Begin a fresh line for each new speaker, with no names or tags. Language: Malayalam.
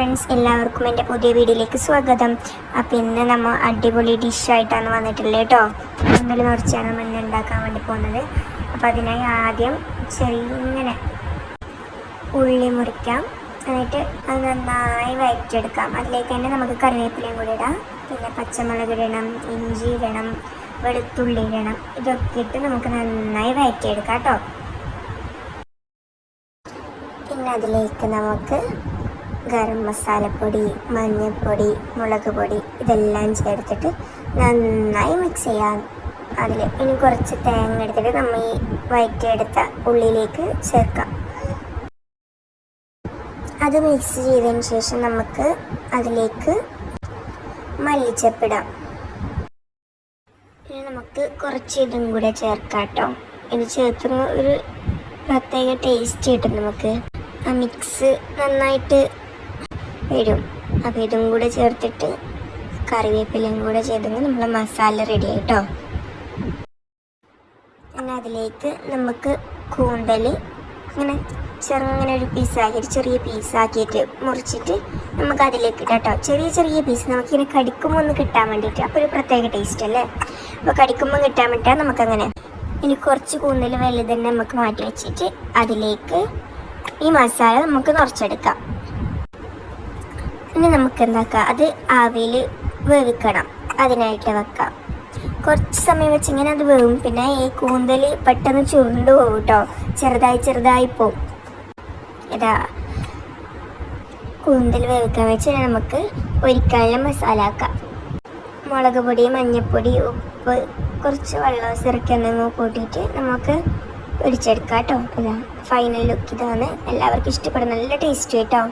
ഫ്രണ്ട്സ്, എല്ലാവർക്കും എൻ്റെ പുതിയ വീഡിയോയിലേക്ക് സ്വാഗതം. അപ്പോൾ ഇന്ന് നമ്മൾ അടിപൊളി ഡിഷായിട്ടാണ് വന്നിട്ടുള്ളത് കേട്ടോ. കൂന്തൽ നിറച്ചാണ് നമ്മൾ ഉണ്ടാക്കാൻ വേണ്ടി പോകുന്നത്. അപ്പോൾ അതിനായി ആദ്യം ചെറിയ ഉള്ളി മുറിക്കാം. എന്നിട്ട് അത് നന്നായി വഴറ്റിയെടുക്കാം. അതിലേക്ക് തന്നെ നമുക്ക് കറിവേപ്പിലയും കൂടി ഇടാം. പിന്നെ പച്ചമുളക് ഇടണം, ഇഞ്ചി ഇടണം, വെളുത്തുള്ളി ഇടണം. ഇതൊക്കെ ഇട്ട് നമുക്ക് നന്നായി വഴറ്റിയെടുക്കാം കേട്ടോ. പിന്നെ അതിലേക്ക് നമുക്ക് ഗരം മസാലപ്പൊടി, മഞ്ഞൾപ്പൊടി, മുളക് പൊടി ഇതെല്ലാം ചേർത്തിട്ട് നന്നായി മിക്സ് ചെയ്യാം. അതിൽ ഇനി കുറച്ച് തേങ്ങ എടുത്തിട്ട് നമ്മൾ ഈ വഴറ്റിയെടുത്ത ഉള്ളിലേക്ക് ചേർക്കാം. അത് മിക്സ് ചെയ്തതിന് ശേഷം നമുക്ക് അതിലേക്ക് മല്ലിച്ചപ്പിടാം. ഇനി നമുക്ക് കുറച്ച് ഇതും കൂടെ ചേർക്കാം കേട്ടോ. ഇത് ചേർത്തുമ്പോൾ ഒരു പ്രത്യേക ടേസ്റ്റ് കിട്ടും നമുക്ക്. ആ മിക്സ് നന്നായിട്ട് വരും. അപ്പോൾ ഇതും കൂടെ ചേർത്തിട്ട് കറിവേപ്പിലയും കൂടെ ചെയ്തെങ്കിൽ നമ്മളെ മസാല റെഡി ആയിട്ടോ. പിന്നെ അതിലേക്ക് നമുക്ക് കൂന്തൽ ഇങ്ങനെ ഒരു ചെറിയ പീസാക്കിയിട്ട് മുറിച്ചിട്ട് നമുക്ക് അതിലേക്ക് ഇടാം കേട്ടോ. ചെറിയ പീസ് നമുക്കിങ്ങനെ കടിക്കുമ്പോൾ ഒന്ന് കിട്ടാൻ വേണ്ടിയിട്ട്. അപ്പോൾ ഒരു പ്രത്യേക ടേസ്റ്റ് അല്ലേ. അപ്പോൾ കടിക്കുമ്പോൾ കിട്ടാൻ വേണ്ടിയിട്ടാണ് നമുക്കങ്ങനെ. ഇനി കുറച്ച് കൂന്തൽ വലുത് തന്നെ നമുക്ക് മാറ്റി വെച്ചിട്ട് അതിലേക്ക് ഈ മസാല നമുക്ക് നിറച്ചെടുക്കാം. ഇനി നമുക്ക് എന്താക്കാം, അത് ആവിയിൽ വേവിക്കണം. അതിനായിട്ട് വെക്കാം. കുറച്ച് സമയം വെച്ച് ഇങ്ങനെ അത് വേവും. പിന്നെ ഈ കൂന്തൽ പെട്ടെന്ന് ചുരുണ്ട് പോകും കേട്ടോ. ചെറുതായി പോവും. ഇതാ കൂന്തൽ വേവിക്കാൻ വെച്ച് നമുക്ക് പൊരിക്കാനുള്ള മസാല ആക്കാം. മുളക് പൊടി, മഞ്ഞൾപ്പൊടി, ഉപ്പ്, കുറച്ച് വെള്ളം സിറക്കൊന്നും കൂട്ടിയിട്ട് നമുക്ക് പൊരിച്ചെടുക്കാം കേട്ടോ. ഇതാ ഫൈനൽ ലുക്ക് ഇതാണ്. എല്ലാവർക്കും ഇഷ്ടപ്പെടും. നല്ല ടേസ്റ്റ് കേട്ടോ.